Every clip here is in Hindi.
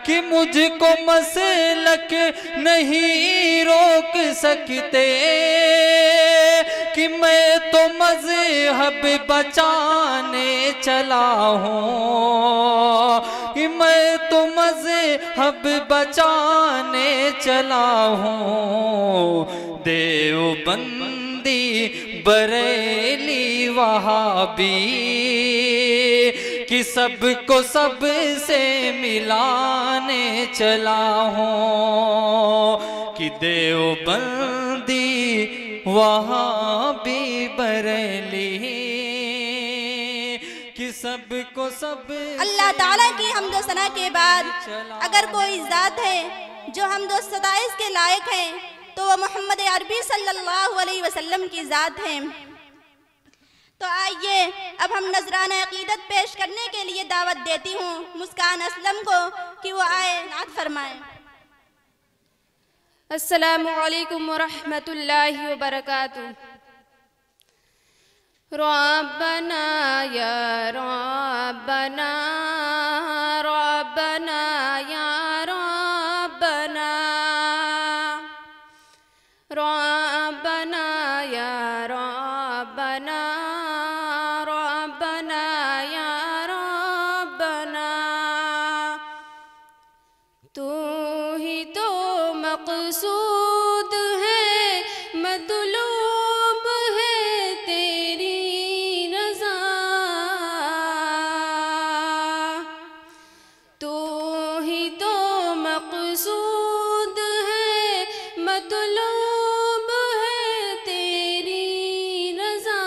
कि मुझको मसलक नहीं रोक सकते, कि मैं तो मज़हब बचाने चला हूँ, कि मैं तो मज़हब बचाने चला हूँ। देवबंदी बरेली वहाबी कि सबको सब से मिलाने चला हूँ, कि देवबंदी वहाबी बरेली कि सबको सब। अल्लाह ताला की हम्दो सना के बाद अगर कोई ज़ात है जो हम्दो सताइश के लायक है तो वह मोहम्मद अरबी सल्लल्लाहु अलैहि वसल्लम की ज़ात है। तो आइए अब हम नजराना अकीदत पेश करने के लिए दावत देती हूँ मुस्कान असलम को कि वो आए नात फरमाएं। अस्सलामु अलैकुम वरहमतुल्लाहि वबरकातुहू। रब्बना या रब्बना रब्बना या रब्बना रब्बना या रब्बना रब्बना या रब्बना। तू ही तो मक़सूद है, मतलूब है तेरी रज़ा। तू ही तो मक़सूद है, मतलूब है तेरी रज़ा।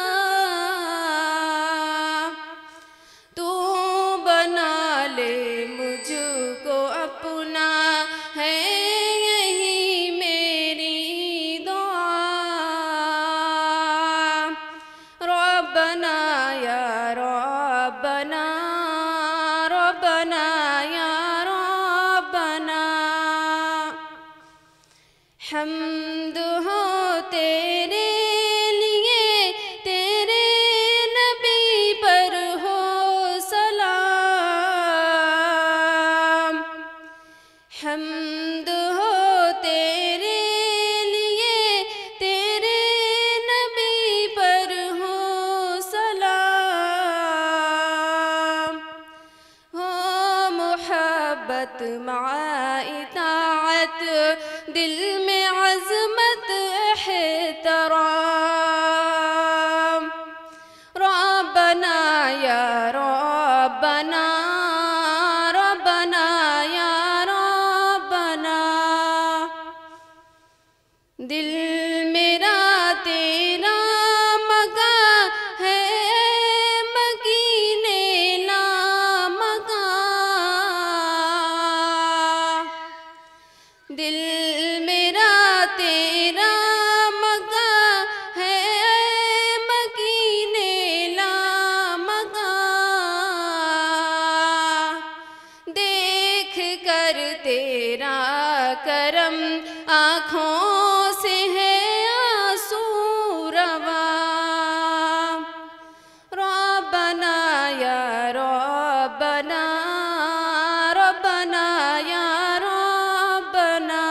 तू बना ले मुझको अपना, है यही मेरी दुआ। रब्बना या रब्बना रब्बना या रब्बना। हम्द हो तेरे लिए, तेरे नबी पर हो सलाम। हम्द हो तेरे लिए, तेरे नबी पर हो सलाम। हो मोहब्बत माए इताअत, दिल में अज़मत एहतराम। रब्बना या रब्बना रब्बना या रब्बना। दिल मेरा तेरा मगा है, मकीने ला मगा। दिल मेरा तेरा मगा है, मकीने ला मगा। देख कर तेरा करम आँखों से है आंसू रवा। रब्बना या रब्बना रब्बना या रब्बना।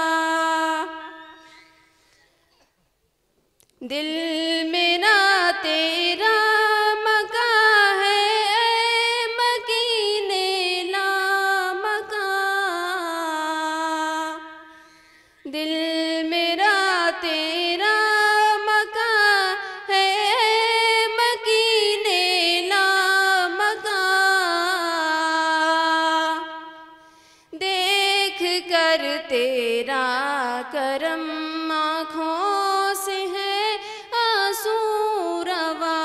दिल मेरा तेरा मगा है, मकीने ला मगा। दिल मेरा तेरा मगा है, मकीने ला मगा। देख कर तेरा करम आँखों से है आंसू रवा।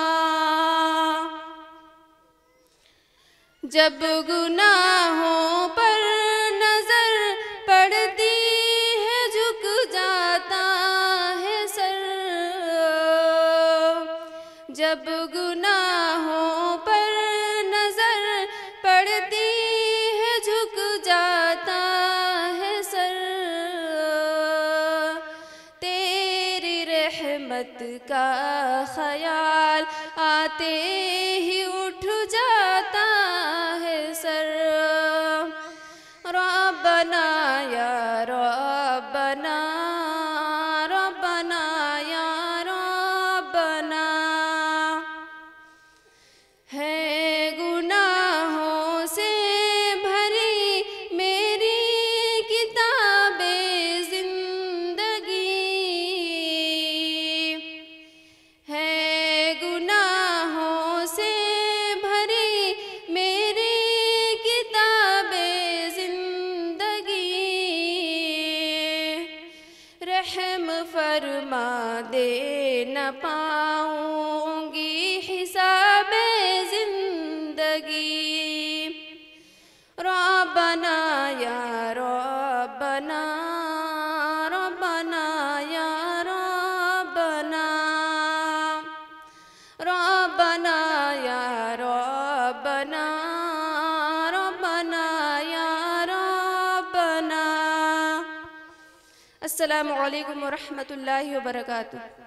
जब गुनाहों पर नजर पड़ती है झुक जाता है सर। जब गुनाहों पर नजर पड़ती है झुक जाता है सर। तेरी रहमत का ख्याल आते ही उठ जाता है सर। रब्बना या रब्बना रब्बना या रब्बना। है गुनाहों से भरी मेरी किताबे जिंदगी, है गुनाहों से भरी मेरी किताबे जिंदगी। रहम फरमा दे न पाऊंगी हिसाबे जिंदगी। रब्बना या रब्बना रब्बना या रब्बना रब्बना या रब्बना रब्बना या रब्बना। अस्सलामु अलैकुम व रहमतुल्लाहि व बरकातुहू।